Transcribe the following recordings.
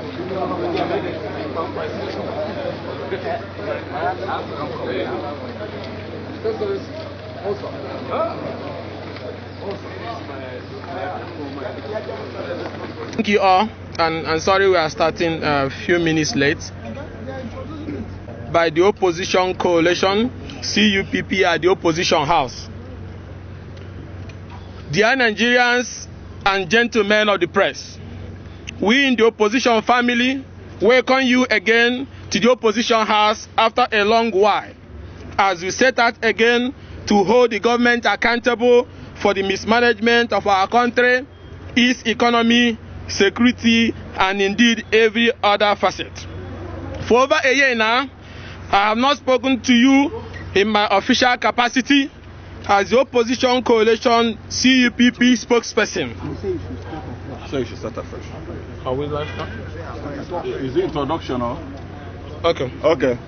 Thank you all, and sorry we are starting a few minutes late. By the opposition coalition, CUPP at the opposition house. Dear Nigerians and gentlemen of the press, we in the opposition family welcome you again to the opposition house after a long while, as we set out again to hold the government accountable for the mismanagement of our country, its economy, security, and indeed every other facet. For over a year now, I have not spoken to you in my official capacity as the opposition coalition CUPP spokesperson. So you should start afresh. Are we live now? Is it introduction or? Okay. Okay.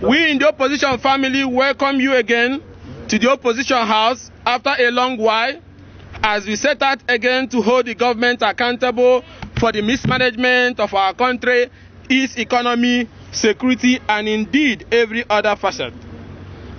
We in the opposition family welcome you again to the opposition house after a long while, as we set out again to hold the government accountable for the mismanagement of our country, its economy, security, and indeed every other facet.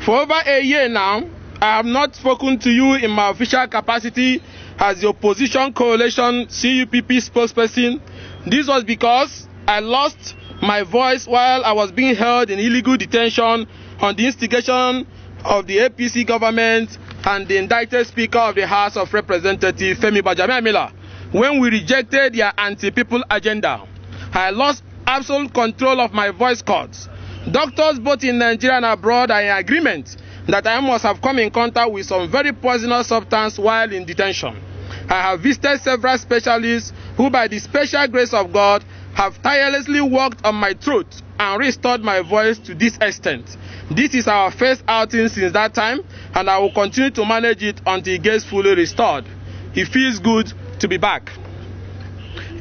For over a year now, I have not spoken to you in my official capacity as the opposition coalition CUPP spokesperson. This was because I lost my voice while I was being held in illegal detention on the instigation of the APC government and the indicted Speaker of the House of Representatives, Gbajabiamila, when we rejected their anti-people agenda. I lost absolute control of my voice cords. Doctors both in Nigeria and abroad are in agreement that I must have come in contact with some very poisonous substance while in detention. I have visited several specialists who, by the special grace of God, have tirelessly worked on my throat and restored my voice to this extent. This is our first outing since that time, and I will continue to manage it until it gets fully restored. It feels good to be back.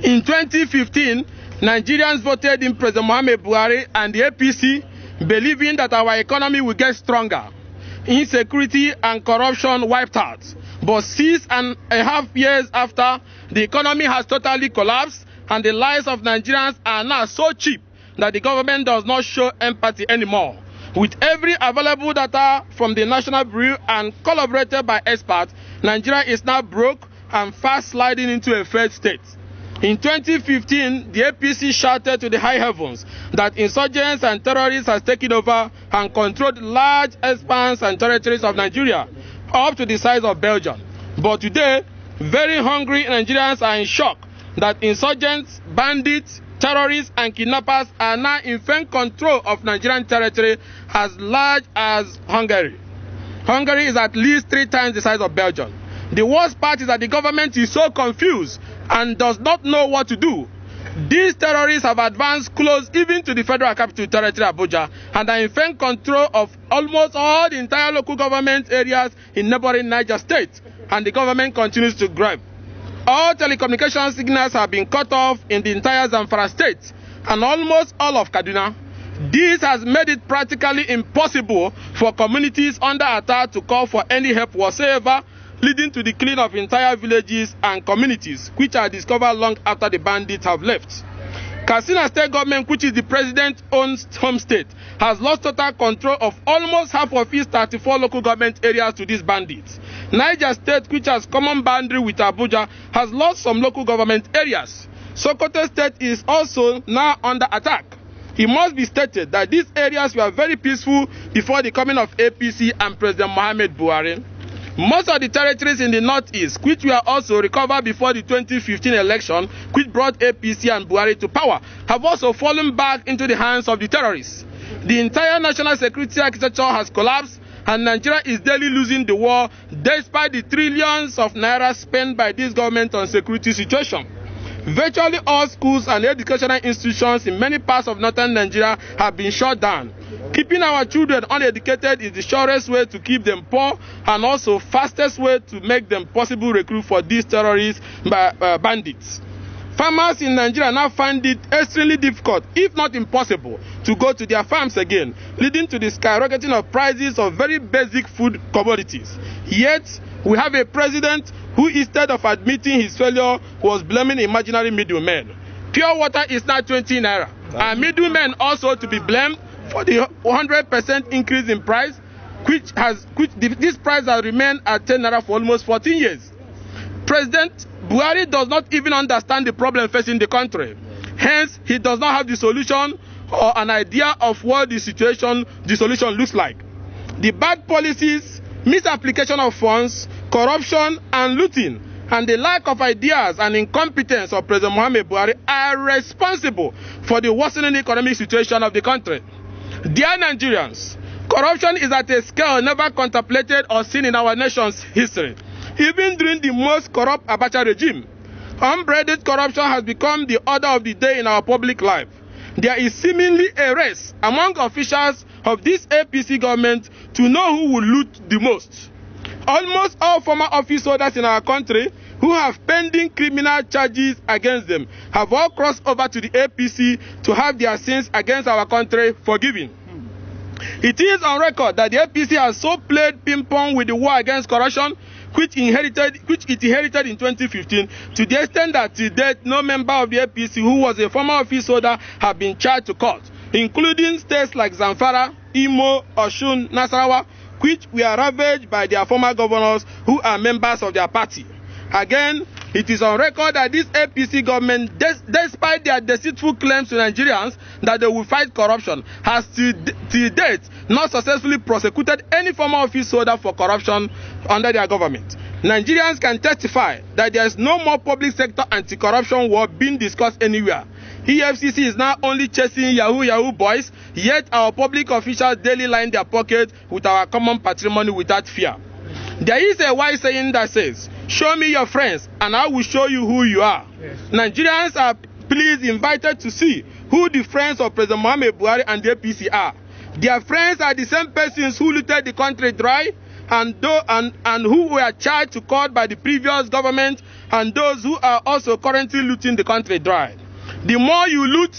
In 2015, Nigerians voted in President Muhammadu Buhari and the APC, believing that our economy will get stronger. Insecurity and corruption wiped out. But 6.5 years after, the economy has totally collapsed, and the lives of Nigerians are now so cheap that the government does not show empathy anymore. With every available data from the National Bureau and collaborated by experts, Nigeria is now broke and fast sliding into a third state. In 2015, the APC shouted to the high heavens that insurgents and terrorists has taken over and controlled large expanse and territories of Nigeria, up to the size of Belgium. But today, very hungry Nigerians are in shock that insurgents, bandits, terrorists, and kidnappers are now in firm control of Nigerian territory as large as Hungary. Hungary is at least 3 times the size of Belgium. The worst part is that the government is so confused and does not know what to do. These terrorists have advanced close even to the Federal Capital Territory, Abuja, and are in firm control of almost all the entire local government areas in neighboring Niger State, and the government continues to grab. All telecommunication signals have been cut off in the entire Zamfara state and almost all of Kaduna. This has made it practically impossible for communities under attack to call for any help whatsoever, leading to the killing of entire villages and communities, which are discovered long after the bandits have left. Katsina State government, which is the president-owned home state, has lost total control of almost half of its 34 local government areas to these bandits. Niger State, which has common boundary with Abuja, has lost some local government areas. Sokoto State is also now under attack. It must be stated that these areas were very peaceful before the coming of APC and President Muhammadu Buhari. Most of the territories in the northeast, which were also recovered before the 2015 election, which brought APC and Buhari to power, have also fallen back into the hands of the terrorists. The entire national security architecture has collapsed, and Nigeria is daily losing the war despite the trillions of naira spent by this government on security situation. Virtually all schools and educational institutions in many parts of northern Nigeria have been shut down. Keeping our children uneducated is the surest way to keep them poor and also fastest way to make them possible recruit for these terrorist bandits. Farmers in Nigeria now find it extremely difficult, if not impossible, to go to their farms again, leading to the skyrocketing of prices of very basic food commodities. Yet, we have a president who instead of admitting his failure was blaming imaginary middlemen. Pure water is now 20 naira. And middlemen also to be blamed for the 100% increase in price, this price has remained at 10 naira for almost 14 years. President Buhari does not even understand the problem facing the country. Hence, he does not have the solution or an idea of what the solution looks like. The bad policies, misapplication of funds, corruption and looting, and the lack of ideas and incompetence of President Muhammadu Buhari are responsible for the worsening economic situation of the country. Dear Nigerians, corruption is at a scale never contemplated or seen in our nation's history. Even during the most corrupt Abacha regime, unbridled corruption has become the order of the day in our public life. There is seemingly a race among officials of this APC government to know who will loot the most. Almost all former office holders in our country who have pending criminal charges against them have all crossed over to the APC to have their sins against our country forgiven. It is on record that the APC has so played ping-pong with the war against corruption, which it inherited in 2015, to the extent that to date no member of the APC who was a former office holder have been charged to court, including states like Zamfara, Imo, Osun, Nasarawa, which were ravaged by their former governors who are members of their party. Again, it is on record that this APC government, despite their deceitful claims to Nigerians that they will fight corruption, has to date not successfully prosecuted any former office holder for corruption under their government. Nigerians can testify that there is no more public sector anti-corruption war being discussed anywhere. EFCC is now only chasing Yahoo boys, yet our public officials daily line their pockets with our common patrimony without fear. There is a wise saying that says, "Show me your friends and I will show you who you are." Yes. Nigerians are please invited to see who the friends of President Muhammadu Buhari and the APC are. Their friends are the same persons who looted the country dry and who were charged to court by the previous government, and those who are also currently looting the country dry. The more you loot,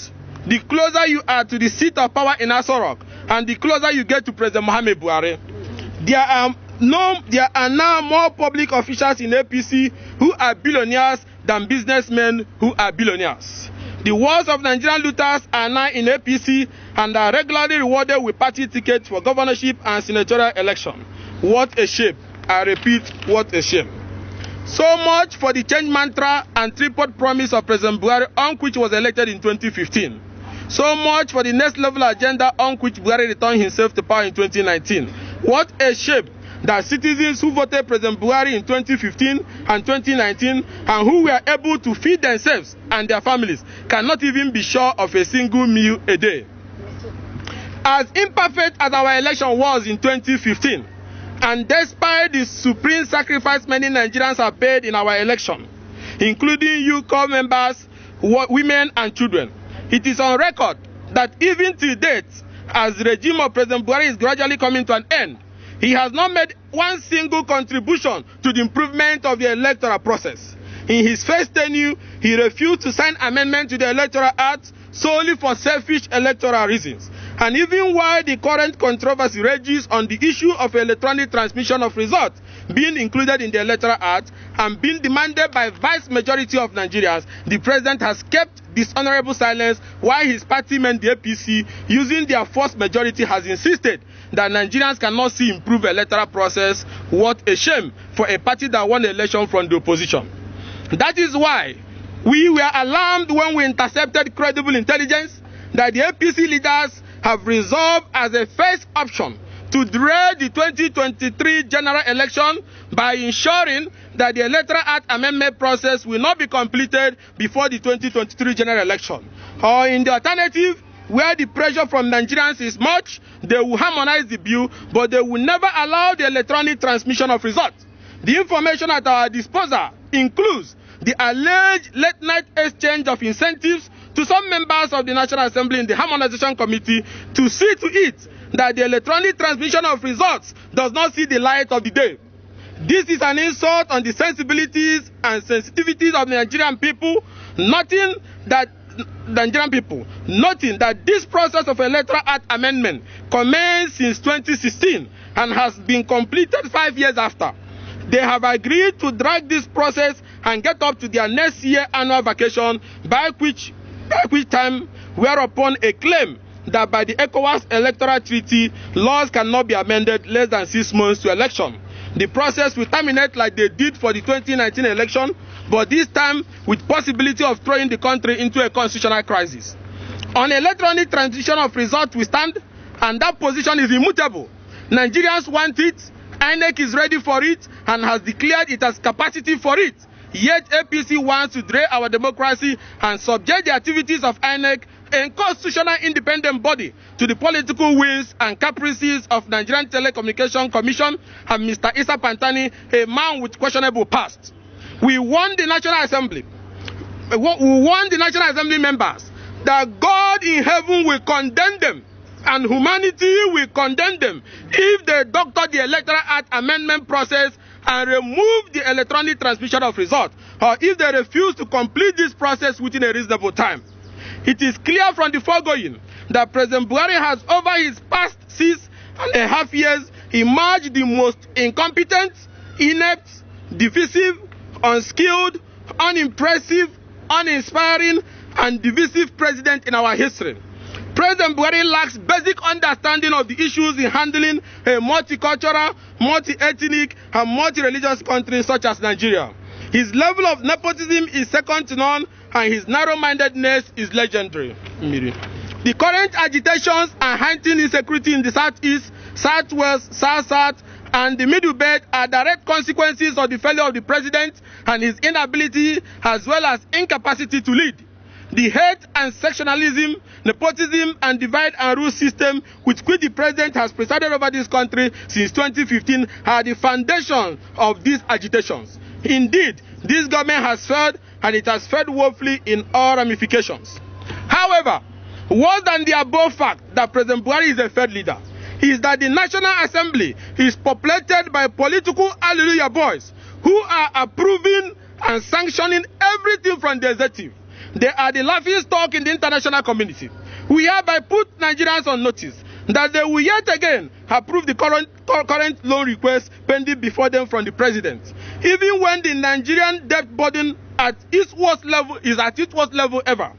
the closer you are to the seat of power in Aso Rock, and the closer you get to President Muhammadu Buhari. There are now more public officials in APC who are billionaires than businessmen who are billionaires. The worst of Nigerian looters are now in APC and are regularly rewarded with party tickets for governorship and senatorial election. What a shame. I repeat, what a shame. So much for the change mantra and tripod promise of President Buhari, on which was elected in 2015. So much for the next level agenda on which Buhari returned himself to power in 2019. What a shame that citizens who voted President Buhari in 2015 and 2019 and who were able to feed themselves and their families cannot even be sure of a single meal a day. As imperfect as our election was in 2015, and despite the supreme sacrifice many Nigerians have paid in our election, including youth corps members, women and children, it is on record that even to date, as the regime of President Buhari is gradually coming to an end, he has not made one single contribution to the improvement of the electoral process. In his first tenure, he refused to sign amendment to the Electoral Act solely for selfish electoral reasons. And even while the current controversy rages on the issue of electronic transmission of results being included in the Electoral Act and being demanded by vast majority of Nigerians, the president has kept dishonorable silence while his party men, the APC, using their forced majority, has insisted that Nigerians cannot see improved electoral process. What a shame for a party that won the election from the opposition. That is why we were alarmed when we intercepted credible intelligence that the APC leaders have resolved as a first option to delay the 2023 general election by ensuring that the Electoral Act amendment process will not be completed before the 2023 general election. Or in the alternative, where the pressure from Nigerians is much, they will harmonize the bill, but they will never allow the electronic transmission of results. The information at our disposal includes the alleged late-night exchange of incentives to some members of the National Assembly in the Harmonization Committee to see to it that the electronic transmission of results does not see the light of the day. This is an insult on the sensibilities and sensitivities of the Nigerian people, noting that this process of Electoral Act amendment commenced since 2016 and has been completed 5 years after. They have agreed to drag this process and get up to their next year annual vacation, by which time whereupon a claim that by the ECOWAS Electoral Treaty, laws cannot be amended less than 6 months to election. The process will terminate like they did for the 2019 election, but this time with possibility of throwing the country into a constitutional crisis. On electronic transition of results we stand, and that position is immutable. Nigerians want it, INEC is ready for it, and has declared it has capacity for it. Yet APC wants to drain our democracy and subject the activities of INEC, a constitutional independent body, to the political whims and caprices of Nigerian Telecommunication Commission and Mr. Issa Pantani, a man with questionable past. We warn the National Assembly, members that God in heaven will condemn them and humanity will condemn them if they doctor the Electoral Act amendment process and remove the electronic transmission of results, or if they refuse to complete this process within a reasonable time. It is clear from the foregoing that President Buhari has, over his past 6.5 years, emerged the most incompetent, inept, divisive, unskilled, unimpressive, uninspiring, and divisive president in our history. President Buhari lacks basic understanding of the issues in handling a multicultural, multi-ethnic, and multi-religious country such as Nigeria. His level of nepotism is second to none, and his narrow-mindedness is legendary. The current agitations and heightened insecurity in the southeast, southwest, south-south, and the middle belt are direct consequences of the failure of the president and his inability as well as incapacity to lead. The hate and sectionalism, nepotism, and divide and rule system with which the president has presided over this country since 2015 are the foundation of these agitations. Indeed, this government has failed, and it has failed woefully in all ramifications. However, worse than the above fact that President Buhari is a failed leader is that the National Assembly is populated by political hallelujah boys who are approving and sanctioning everything from the executive. They are the laughing stock in the international community. We hereby put Nigerians on notice that they will yet again approve the current loan request pending before them from the president, even when the Nigerian debt burden at its worst level is at its worst level ever,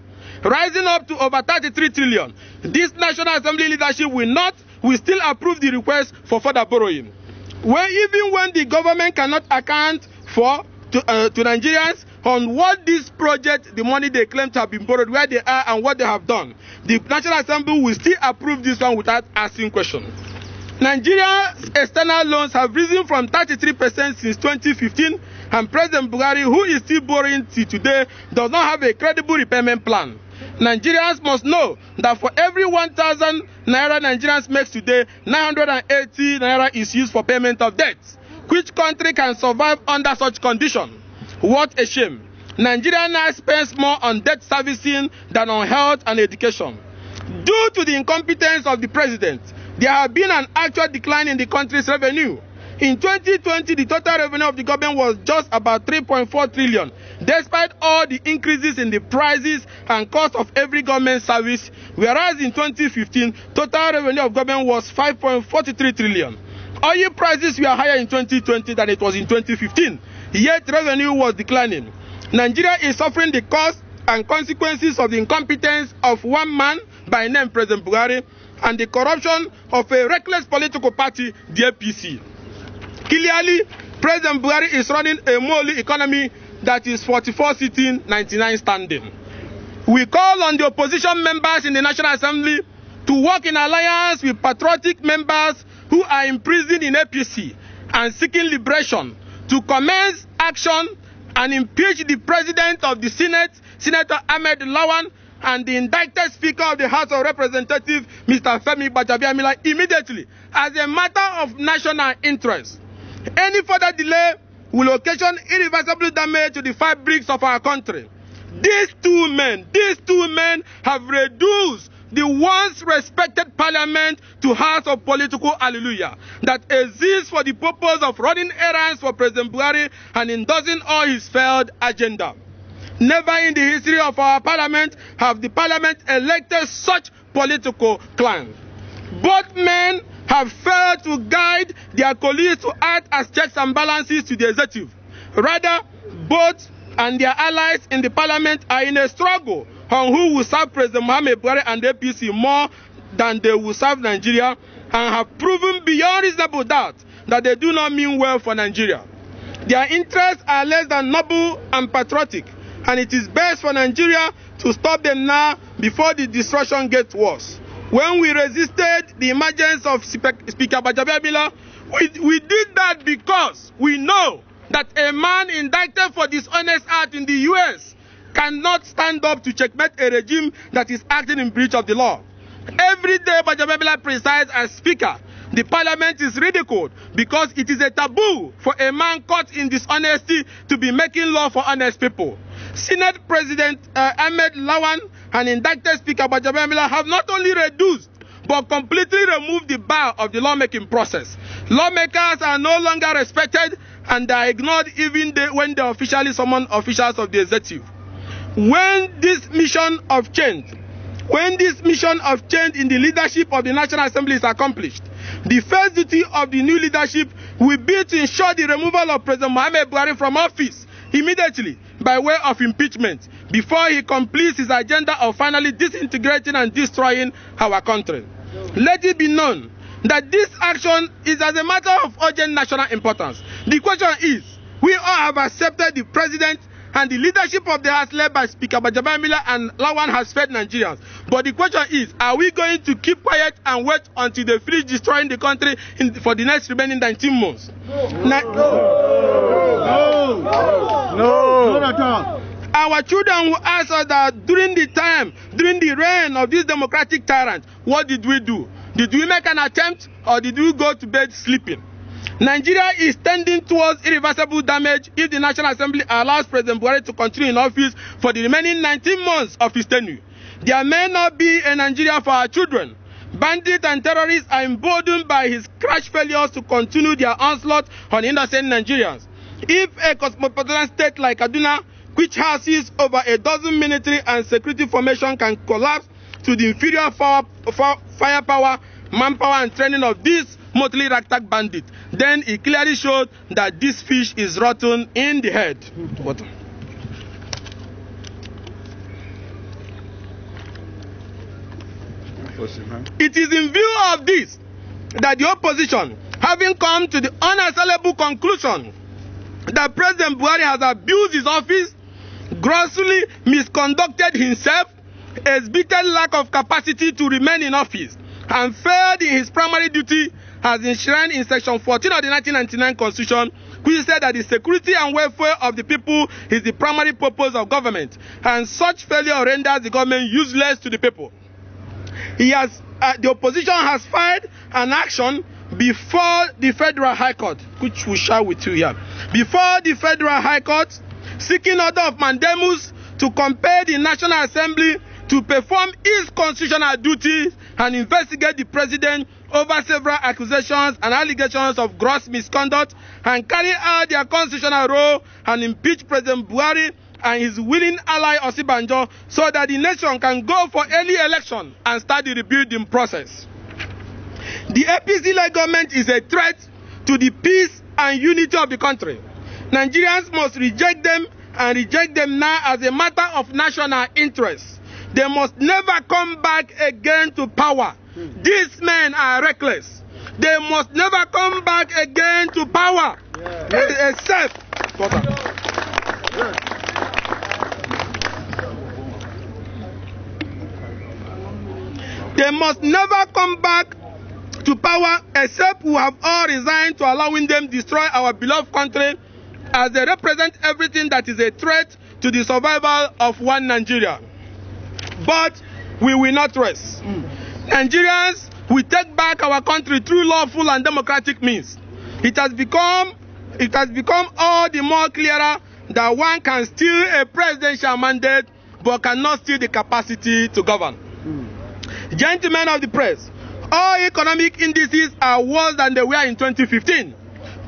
rising up to over 33 trillion. This National Assembly leadership will still approve the request for further borrowing. Even when the government cannot account for to Nigerians on what this project, the money they claim to have been borrowed, where they are and what they have done, the National Assembly will still approve this one without asking questions. Nigeria's external loans have risen from 33% since 2015, and President Buhari, who is still borrowing till today, does not have a credible repayment plan. Nigerians must know that for every 1,000 naira Nigerians makes today, 980 naira is used for payment of debts. Which country can survive under such condition? What a shame. Nigeria now spends more on debt servicing than on health and education. Due to the incompetence of the president, there has been an actual decline in the country's revenue. In 2020, the total revenue of the government was just about 3.4 trillion, despite all the increases in the prices and cost of every government service, whereas in 2015, total revenue of government was 5.43 trillion. Oil prices were higher in 2020 than it was in 2015, yet revenue was declining. Nigeria is suffering the cost and consequences of the incompetence of one man by name President Buhari and the corruption of a reckless political party, the APC. Clearly, President Buhari is running a moly economy that is 44 sitting, 99 standing. We call on the opposition members in the National Assembly to work in alliance with patriotic members who are imprisoned in APC and seeking liberation to commence action and impeach the President of the Senate, Senator Ahmed Lawan, and the indicted Speaker of the House of Representatives, Mr. Gbajabiamila, immediately as a matter of national interest. Any further delay will occasion irreversible damage to the fabrics of our country. These two men have reduced the once respected parliament to house of political hallelujah that exists for the purpose of running errands for President Buhari and endorsing all his failed agenda. Never in the history of our parliament have the parliament elected such political clans. Both men have failed to guide their colleagues to act as checks and balances to the executive. Rather, both and their allies in the parliament are in a struggle on who will serve President Muhammadu Buhari and the APC more than they will serve Nigeria, and have proven beyond reasonable doubt that they do not mean well for Nigeria. Their interests are less than noble and patriotic, and it is best for Nigeria to stop them now before the destruction gets worse. When we resisted the emergence of Speaker Gbajabiamila, we did that because we know that a man indicted for dishonest act in the US cannot stand up to checkmate a regime that is acting in breach of the law. Every day Gbajabiamila presides as Speaker, the Parliament is ridiculed because it is a taboo for a man caught in dishonesty to be making law for honest people. Senate President Ahmed Lawan and indicted Speaker Gbajabiamila have not only reduced but completely removed the bar of the lawmaking process. Lawmakers are no longer respected and are ignored even when they officially summon officials of the executive. When this mission of change in the leadership of the National Assembly is accomplished, the first duty of the new leadership will be to ensure the removal of President Muhammadu Buhari from office immediately by way of impeachment before he completes his agenda of finally disintegrating and destroying our country. Let it be known that this action is as a matter of urgent national importance. The question is, we all have accepted the president and the leadership of the House led by Speaker Gbajabiamila and Lawan has fed Nigerians. But the question is, are we going to keep quiet and wait until they finish destroying the country for the next remaining 19 months? No. Our children will ask us that during the reign of this democratic tyrant, what did we do? Did we make an attempt or did we go to bed sleeping? Nigeria is tending towards irreversible damage if the National Assembly allows President Buhari to continue in office for the remaining 19 months of his tenure. There may not be a Nigeria for our children. Bandits and terrorists are emboldened by his crash failures to continue their onslaught on innocent Nigerians. If a cosmopolitan state like Kaduna, which houses over a dozen military and security formations, can collapse to the inferior firepower, manpower, and training of these motley ragtag bandits, then it clearly showed that this fish is rotten in the head. It is in view of this that the opposition, having come to the unassailable conclusion that President Buhari has abused his office, grossly misconducted himself, exhibited lack of capacity to remain in office, and failed in his primary duty as enshrined in Section 14 of the 1999 Constitution, which said that the security and welfare of the people is the primary purpose of government, and such failure renders the government useless to the people. The opposition has filed an action before the Federal High Court, which we share with you here, before the Federal High Court, seeking order of mandamus to compel the National Assembly to perform its constitutional duties and investigate the president over several accusations and allegations of gross misconduct, and carry out their constitutional role and impeach President Buhari and his willing ally Osibanjo so that the nation can go for early election and start the rebuilding process. The APC-led government is a threat to the peace and unity of the country. Nigerians must reject them, and reject them now as a matter of national interest. They must never come back again to power. These men are reckless. They must never come back again to power. Except they must never come back to power except we have all resigned to allowing them destroy our beloved country, as they represent everything that is a threat to the survival of one Nigeria. But we will not rest. Nigerians will take back our country through lawful and democratic means. It has become all the more clearer that one can steal a presidential mandate but cannot steal the capacity to govern. Gentlemen of the press, all economic indices are worse than they were in 2015.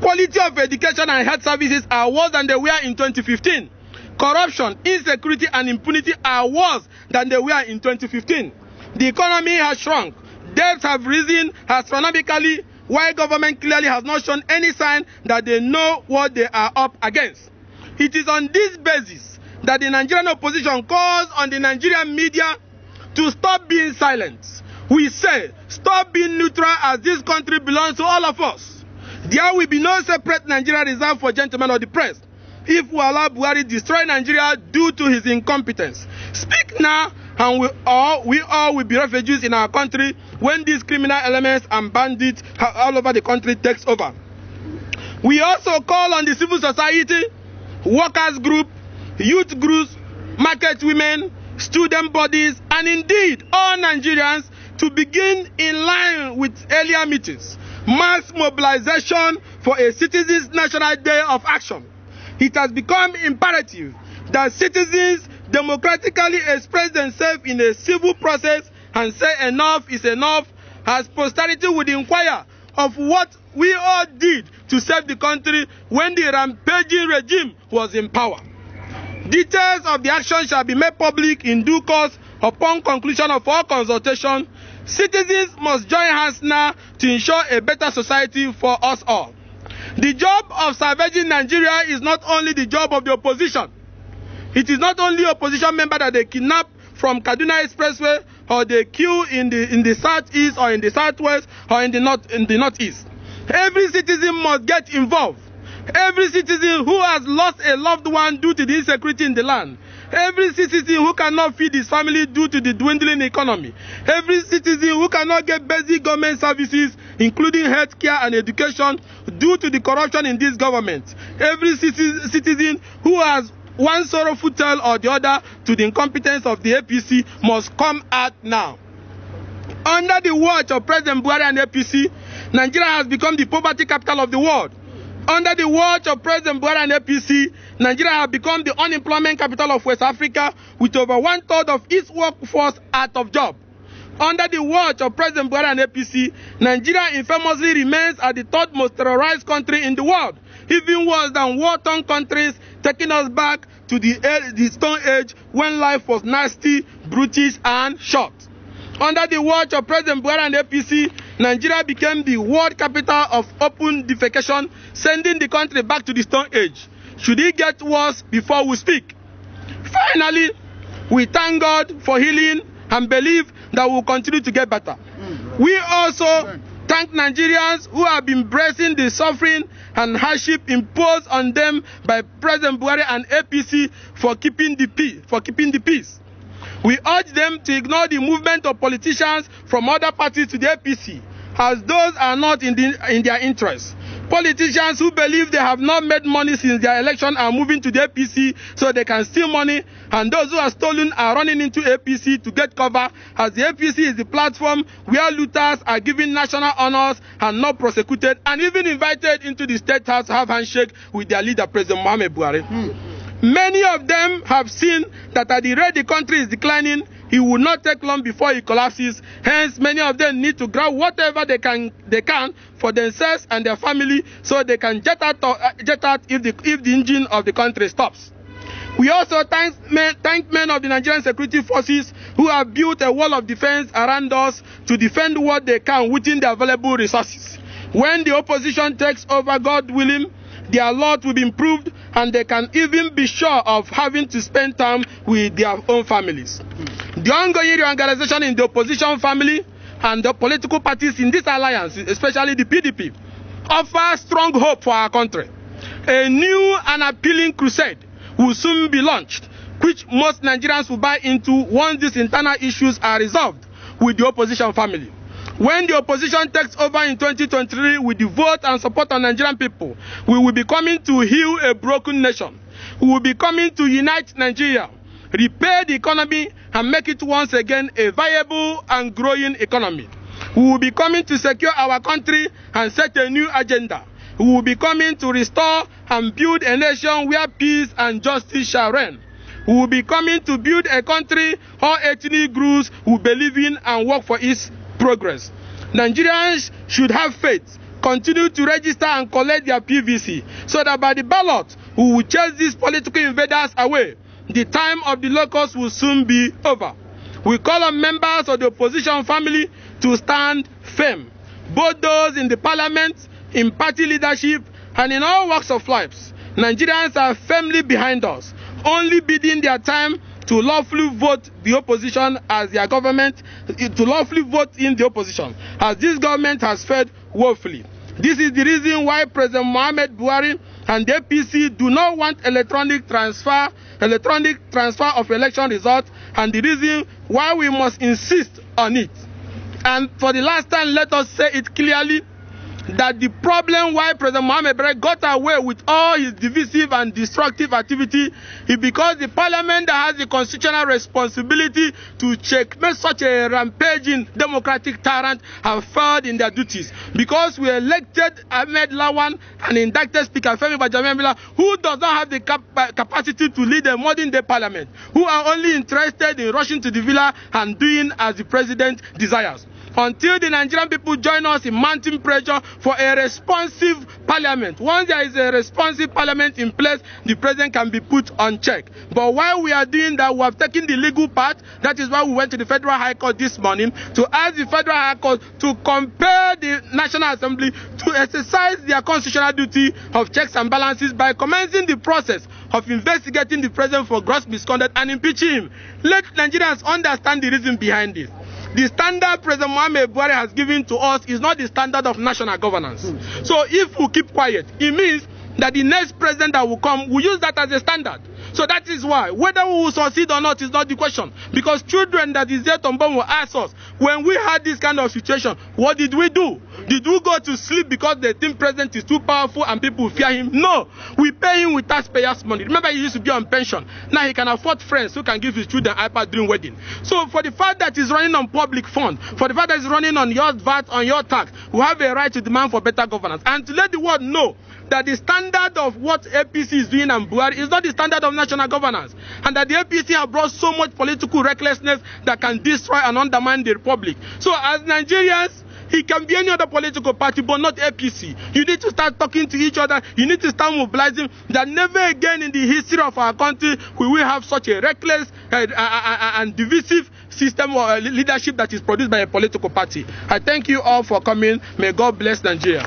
Quality of education and health services are worse than they were in 2015. Corruption, insecurity, and impunity are worse than they were in 2015. The economy has shrunk. Debts have risen astronomically, while government clearly has not shown any sign that they know what they are up against. It is on this basis that the Nigerian opposition calls on the Nigerian media to stop being silent. We say, stop being neutral, as this country belongs to all of us. There will be no separate Nigeria reserved for gentlemen of the press if we allow Buhari destroy Nigeria due to his incompetence. Speak now, and we all will be refugees in our country when these criminal elements and bandits all over the country takes over. We also call on the civil society, workers group, youth groups, market women, student bodies, and indeed all Nigerians to begin in line with earlier meetings. Mass mobilization for a Citizens' National Day of Action. It has become imperative that citizens democratically express themselves in a civil process and say enough is enough, as posterity would inquire of what we all did to save the country when the rampaging regime was in power. Details of the action shall be made public in due course upon conclusion of all consultation. Citizens must join hands now to ensure a better society for us all. The job of salvaging Nigeria is not only the job of the opposition. It is not only opposition member that they kidnap from Kaduna Expressway or they kill in the southeast or in the southwest or in the northeast. Every citizen must get involved. Every citizen who has lost a loved one due to the insecurity in the land. Every citizen who cannot feed his family due to the dwindling economy. Every citizen who cannot get basic government services, including health care and education, due to the corruption in this government. Every citizen who has one sorrowful tale or the other to the incompetence of the APC must come out now. Under the watch of President Buhari and APC, Nigeria has become the poverty capital of the world. Under the watch of President Buhari and APC, Nigeria has become the unemployment capital of West Africa, with over 1/3 of its workforce out of job. Under the watch of President Buhari and APC, Nigeria infamously remains as the third most terrorized country in the world, even worse than war-torn countries, taking us back to the Stone Age when life was nasty, brutish, and short. Under the watch of President Buhari and APC, Nigeria became the world capital of open defecation, sending the country back to the Stone Age. Should it get worse before we speak? Finally, we thank God for healing and believe that we will continue to get better. We also thank Nigerians who have been bracing the suffering and hardship imposed on them by President Buhari and APC for keeping the peace. We urge them to ignore the movement of politicians from other parties to the APC, as those are not in their interest. Politicians who believe they have not made money since their election are moving to the APC so they can steal money, and those who are stolen are running into APC to get cover, as the APC is the platform where looters are given national honors and not prosecuted, and even invited into the State House to have handshake with their leader, President Muhammadu Buhari. Many of them have seen that at the rate the country is declining, it will not take long before it collapses. Hence, many of them need to grab whatever they can for themselves and their family, so they can jet out if the engine of the country stops. We also thank men of the Nigerian security forces who have built a wall of defense around us to defend what they can within the available resources. When the opposition takes over, God willing, their lot will be improved, and they can even be sure of having to spend time with their own families. The ongoing reorganization in the opposition family and the political parties in this alliance, especially the PDP, offers strong hope for our country. A new and appealing crusade will soon be launched, which most Nigerians will buy into once these internal issues are resolved with the opposition family. When the opposition takes over in 2023 with the vote and support of Nigerian people, we will be coming to heal a broken nation. We will be coming to unite Nigeria, repair the economy, and make it once again a viable and growing economy. We will be coming to secure our country and set a new agenda. We will be coming to restore and build a nation where peace and justice shall reign. We will be coming to build a country all ethnic groups will believe in and work for its progress. Nigerians should have faith, continue to register and collect their PVC, so that by the ballot we will chase these political invaders away. The time of the locusts will soon be over. We call on members of the opposition family to stand firm, both those in the parliament, in party leadership, and in all walks of life. Nigerians are firmly behind us, only biding their time to lawfully vote the opposition as their government, to lawfully vote in the opposition, as this government has failed woefully. This is the reason why President Muhammad Buhari and the APC do not want electronic transfer of election results, and the reason why we must insist on it. And for the last time, let us say it clearly, that the problem why President Muhammad Buhari got away with all his divisive and destructive activity is because the parliament that has the constitutional responsibility to checkmate such a rampaging democratic tyrant have failed in their duties. Because we elected Ahmed Lawan and indicted Speaker Gbajabiamila, who does not have the capacity to lead a modern day parliament, who are only interested in rushing to the villa and doing as the president desires. Until the Nigerian people join us in mounting pressure for a responsive parliament. Once there is a responsive parliament in place, the president can be put on check. But while we are doing that, we have taken the legal part. That is why we went to the Federal High Court this morning to ask the Federal High Court to compel the National Assembly to exercise their constitutional duty of checks and balances by commencing the process of investigating the president for gross misconduct and impeaching him. Let Nigerians understand the reason behind this. The standard President Muhammad Buhari has given to us is not the standard of national governance. So if we keep quiet, it means that the next president that will come will use that as a standard. So that is why, whether we will succeed or not is not the question. Because children that is yet unborn will ask us, when we had this kind of situation, what did we do? Did we go to sleep because the team president is too powerful and people fear him? No. We pay him with taxpayers' money. Remember, he used to be on pension. Now he can afford friends who can give his children iPad during wedding. So for the fact that he's running on public fund, for the fact that he's running on your VAT, on your tax, we have a right to demand for better governance. And to let the world know that the standard of what APC is doing and Buhari is not the standard of national governance, and that the APC have brought so much political recklessness that can destroy and undermine the republic. So as Nigerians, it can be any other political party, but not APC. You need to start talking to each other. You need to start mobilizing. That never again in the history of our country will we have such a reckless and divisive system or leadership that is produced by a political party. I thank you all for coming. May God bless Nigeria.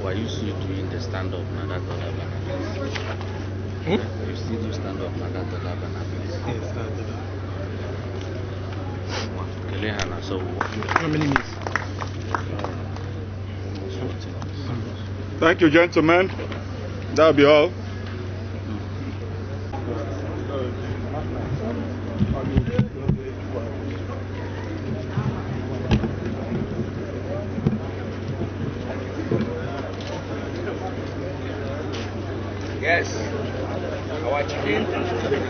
Were you still doing the stand-up Nagato You still do stand-up Nagato Yes, so how many minutes? Thank you, gentlemen. That'll be all. Yes, our chicken.